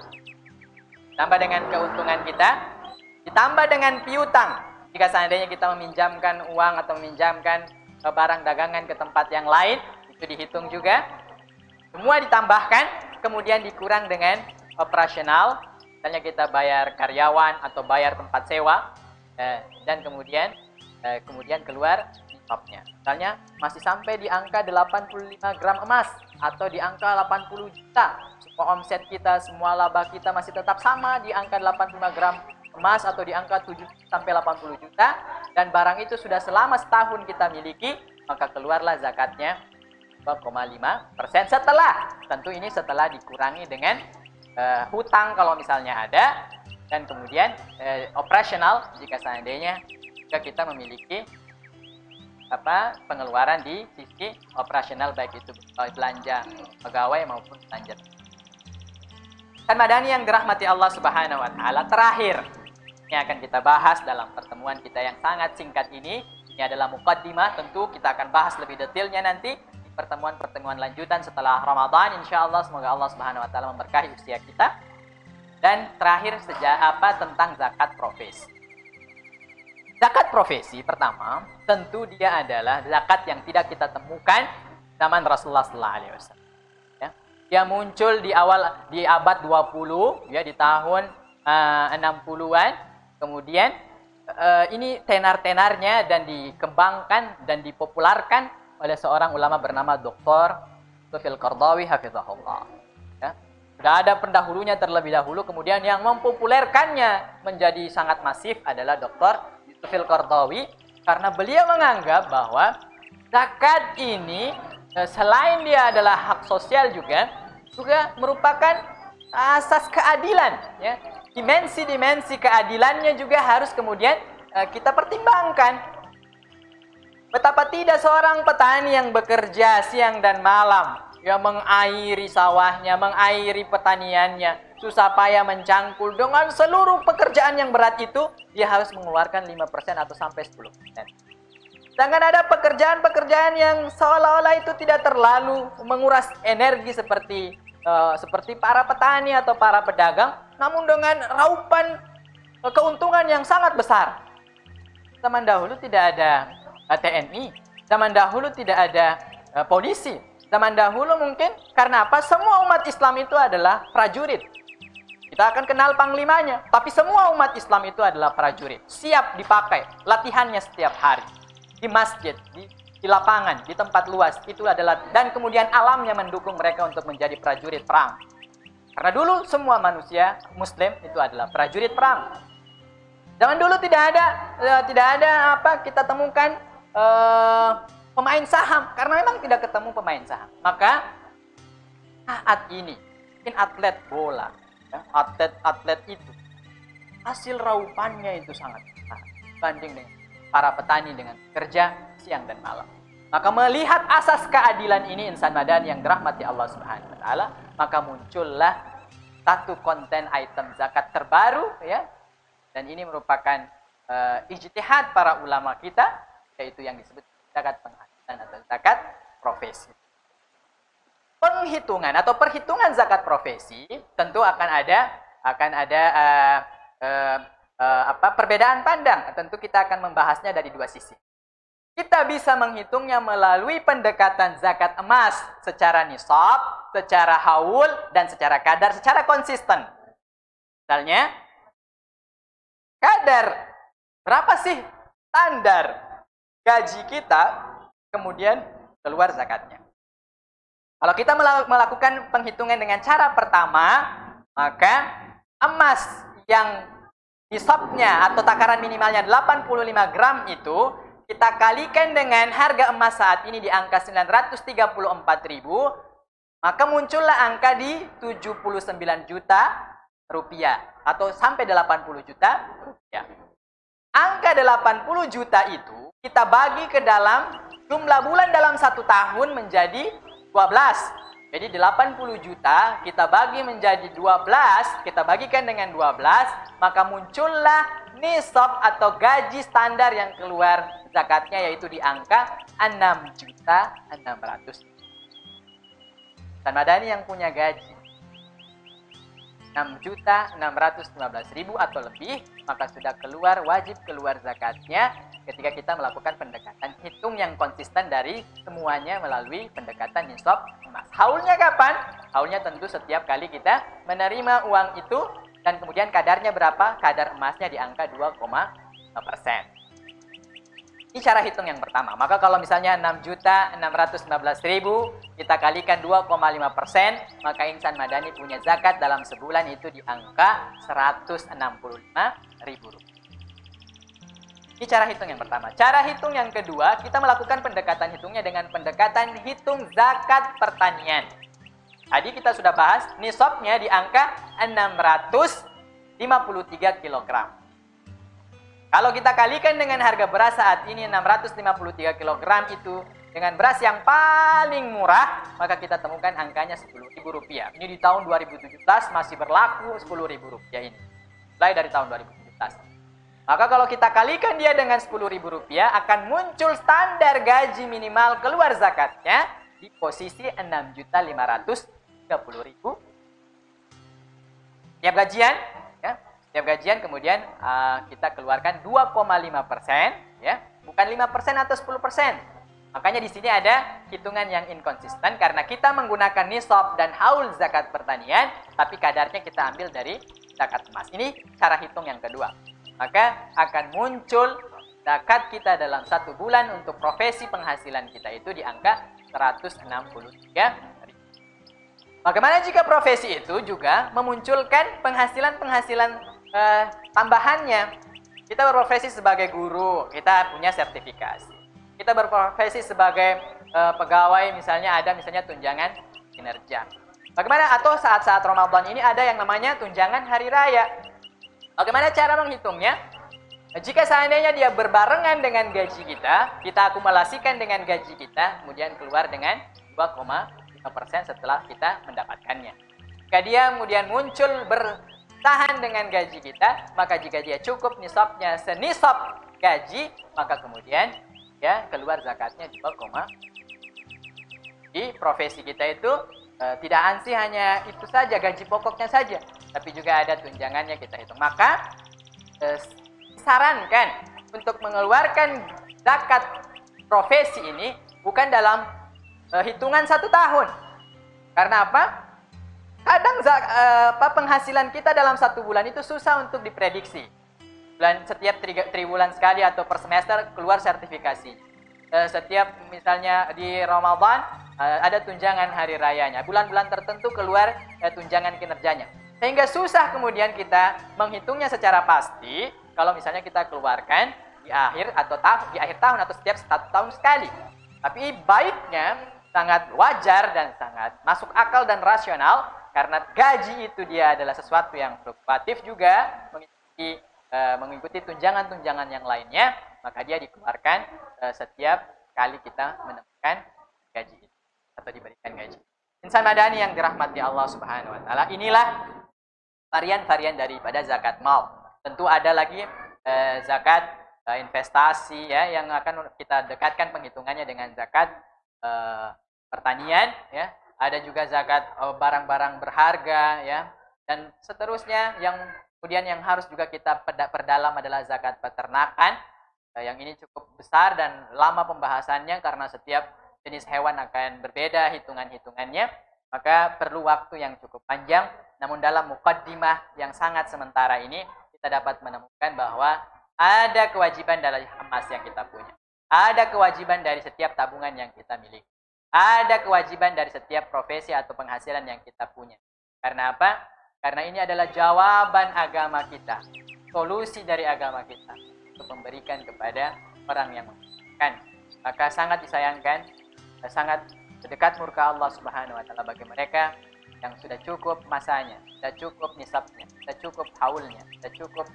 tambah dengan keuntungan kita, ditambah dengan piutang. Jika seandainya kita meminjamkan uang atau meminjamkan barang dagangan ke tempat yang lain, itu dihitung juga. Semua ditambahkan, kemudian dikurang dengan operasional. Misalnya kita bayar karyawan atau bayar tempat sewa, dan kemudian keluar nisabnya. Misalnya masih sampai di angka 85 gram emas atau di angka 80 juta. Semua omset kita, semua laba kita masih tetap sama di angka 85 gram emas atau di angka 7 sampai 80 juta, dan barang itu sudah selama setahun kita miliki, maka keluarlah zakatnya 2,5%. Setelah dikurangi dengan hutang kalau misalnya ada, dan kemudian operasional jika seandainya kita memiliki pengeluaran di sisi operasional, baik itu belanja pegawai maupun belanja. Dan madani yang dirahmati Allah Subhanahu wa taala, terakhir ini akan kita bahas dalam pertemuan kita yang sangat singkat ini. Ini adalah muqaddimah, tentu kita akan bahas lebih detailnya nanti di pertemuan-pertemuan lanjutan setelah Ramadan insyaallah. Semoga Allah Subhanahu wa taala memberkahi usia kita. Dan terakhir tentang zakat profesi. Zakat profesi pertama, tentu dia adalah zakat yang tidak kita temukan zaman Rasulullah SAW. Ya. Dia muncul di abad 20, ya, di tahun 60-an. Kemudian ini tenar-tenarnya dan dikembangkan dan dipopularkan oleh seorang ulama bernama Dr. Yusuf Al-Qaradawi hafizahullah. Ya. Sudah ada pendahulunya terlebih dahulu, kemudian yang mempopulerkannya menjadi sangat masif adalah Dr. Yusuf Al-Qaradawi, karena beliau menganggap bahwa zakat ini selain dia adalah hak sosial juga merupakan asas keadilan, ya. Dimensi-dimensi keadilannya juga harus kemudian kita pertimbangkan. Betapa tidak seorang petani yang bekerja siang dan malam, yang mengairi sawahnya, mengairi pertaniannya, susah payah mencangkul dengan seluruh pekerjaan yang berat itu, dia harus mengeluarkan 5% atau sampai 10%. Sedangkan ada pekerjaan-pekerjaan yang seolah-olah itu tidak terlalu menguras energi seperti para petani atau para pedagang, namun dengan raupan keuntungan yang sangat besar. Zaman dahulu tidak ada TNI, zaman dahulu tidak ada polisi. Zaman dahulu mungkin karena apa? Semua umat Islam itu adalah prajurit. Kita akan kenal panglimanya, tapi semua umat Islam itu adalah prajurit, siap dipakai, latihannya setiap hari di masjid, di lapangan, di tempat luas. Itu adalah, dan kemudian alamnya mendukung mereka untuk menjadi prajurit perang. Karena dulu semua manusia Muslim itu adalah prajurit perang. Zaman dulu tidak ada apa kita temukan pemain saham karena memang tidak ketemu pemain saham. Maka saat ini mungkin atlet bola, ya, atlet itu hasil raupannya itu sangat besar dibanding dengan para petani dengan kerja siang dan malam. Maka melihat asas keadilan ini insan madani yang dirahmati Allah Subhanahu wa taala, maka muncullah satu konten item zakat terbaru, ya. Dan ini merupakan ijtihad para ulama kita, yaitu yang disebut zakat penghasilan atau zakat profesi. Penghitungan atau perhitungan zakat profesi tentu akan ada perbedaan pandang. Tentu kita akan membahasnya dari dua sisi. Kita bisa menghitungnya melalui pendekatan zakat emas secara nisab, secara haul, dan secara kadar, secara konsisten. Misalnya, kadar berapa sih standar gaji kita, kemudian keluar zakatnya. Kalau kita melakukan penghitungan dengan cara pertama, maka emas yang nisabnya atau takaran minimalnya 85 gram itu kita kalikan dengan harga emas saat ini di angka 934.000, maka muncullah angka di 79 juta rupiah atau sampai 80 juta rupiah. Angka 80 juta itu kita bagi ke dalam jumlah bulan dalam satu tahun menjadi 12. Jadi 80 juta kita bagi menjadi 12, kita bagikan dengan 12, maka muncullah nisab atau gaji standar yang keluar zakatnya, yaitu di angka 6.600.000. Dan madani yang punya gaji 6.615.000 atau lebih, maka sudah wajib keluar zakatnya ketika kita melakukan pendekatan hitung yang konsisten dari semuanya melalui pendekatan nisab emas. Haulnya kapan? Haulnya tentu setiap kali kita menerima uang itu dan kemudian kadarnya berapa? Kadar emasnya di angka 2,5%. Ini cara hitung yang pertama. Maka kalau misalnya 6.615.000 kita kalikan 2,5%, maka insan madani punya zakat dalam sebulan itu di angka 165.000 rupiah. Ini cara hitung yang pertama. Cara hitung yang kedua, kita melakukan pendekatan hitungnya dengan pendekatan hitung zakat pertanian. Tadi kita sudah bahas nisabnya di angka 653 kg. Kalau kita kalikan dengan harga beras saat ini 653 kg itu dengan beras yang paling murah, maka kita temukan angkanya Rp10.000. Ini di tahun 2017 masih berlaku Rp10.000 ini. Mulai dari tahun 2017. Maka kalau kita kalikan dia dengan Rp10.000 akan muncul standar gaji minimal keluar zakatnya di posisi 6.530.000. Tiap gajian, ya. Setiap gajian kemudian kita keluarkan 2,5%, ya, bukan 5% atau 10%. Makanya di sini ada hitungan yang inkonsisten karena kita menggunakan nisab dan haul zakat pertanian, tapi kadarnya kita ambil dari zakat emas. Ini cara hitung yang kedua. Maka akan muncul zakat kita dalam satu bulan untuk profesi penghasilan kita itu di angka 163.000. Bagaimana jika profesi itu juga memunculkan penghasilan tambahannya? Kita berprofesi sebagai guru, kita punya sertifikasi. Kita berprofesi sebagai pegawai, misalnya tunjangan kinerja. Bagaimana? Atau saat-saat Ramadan ini ada yang namanya tunjangan hari raya. Bagaimana cara menghitungnya? Jika seandainya dia berbarengan dengan gaji kita akumulasikan dengan gaji kita, kemudian keluar dengan 2,5% setelah kita mendapatkannya. Jika dia kemudian muncul bertahan dengan gaji kita, maka jika dia cukup nisabnya senisab gaji, maka kemudian ya keluar zakatnya 2, di profesi kita itu tidak ansih hanya itu saja, gaji pokoknya saja, tapi juga ada tunjangannya kita hitung. Maka disarankan untuk mengeluarkan zakat profesi ini bukan dalam hitungan 1 tahun. Karena apa? Kadang penghasilan kita dalam 1 bulan itu susah untuk diprediksi. Setiap triwulan sekali atau per semester keluar sertifikasi. Setiap misalnya di Ramadan ada tunjangan hari rayanya. Bulan-bulan tertentu keluar tunjangan kinerjanya. Sehingga susah kemudian kita menghitungnya secara pasti. kalau misalnya kita keluarkan di akhir tahun atau setiap 1 tahun sekali. Tapi baiknya sangat wajar dan sangat masuk akal dan rasional karena gaji itu dia adalah sesuatu yang fluktuatif juga mengikuti tunjangan-tunjangan yang lainnya, maka dia dikeluarkan setiap kali kita menemukan gaji itu atau diberikan gaji. Insan madani yang dirahmati Allah Subhanahu wa taala, inilah varian-varian daripada zakat mal. Tentu ada lagi zakat investasi ya yang akan kita dekatkan penghitungannya dengan zakat pertanian ya. Ada juga zakat barang-barang berharga ya, dan seterusnya. Yang kemudian yang harus juga kita perdalam adalah zakat peternakan. Yang ini cukup besar dan lama pembahasannya karena setiap jenis hewan akan berbeda hitungan-hitungannya, maka perlu waktu yang cukup panjang. Namun dalam muqaddimah yang sangat sementara ini kita dapat menemukan bahwa ada kewajiban dari emas yang kita punya, ada kewajiban dari setiap tabungan yang kita miliki, ada kewajiban dari setiap profesi atau penghasilan yang kita punya. Karena apa? Karena ini adalah jawaban agama kita, solusi dari agama kita untuk memberikan kepada orang yang membutuhkan. Maka sangat disayangkan, sangat dekat murka Allah Subhanahu wa taala bagi mereka yang sudah cukup masanya, sudah cukup nisabnya, sudah cukup haulnya, sudah cukup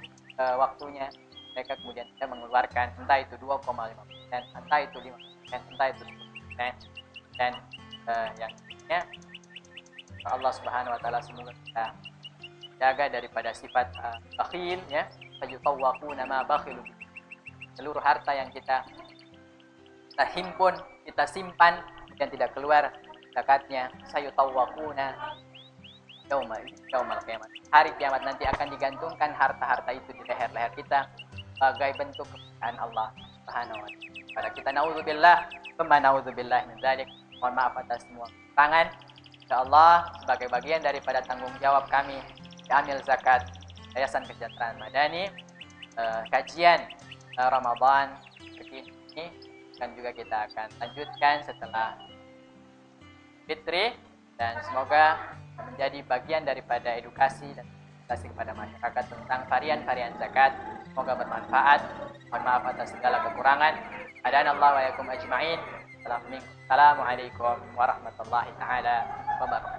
waktunya, mereka kemudian tidak mengeluarkan entah itu 2,5%, entah itu 5%, entah itu 10%, dan yang lainnya. Allah Subhanahu wa taala semoga kita jaga daripada sifat bakhil ya, fayutawwaquna ma bakhilu. Seluruh harta yang kita himpun, kita simpan dan tidak keluar zakatnya, sayutawwaquna yaumal qiyamah. Hari kiamat nanti akan digantungkan harta-harta itu di leher-leher kita sebagai bentuk kemuliaan Allah Subhanahu wa taala. Pada kita naudzubillah, naudzubillah min dzalik. Mohon maaf atas semua kekurangan. Insyaallah sebagai bagian daripada tanggung jawab kami di Amil Zakat Yayasan Kesejahteraan Madani, kajian Ramadan ini kan juga kita akan lanjutkan setelah Fitri, dan semoga menjadi bagian daripada edukasi dan edukasi kepada masyarakat tentang varian-varian zakat. Semoga bermanfaat. Mohon maaf atas segala kekurangan. Hadanallahu wa yakum ajma'in. Assalamualaikum warahmatullahi taala wabarakatuh.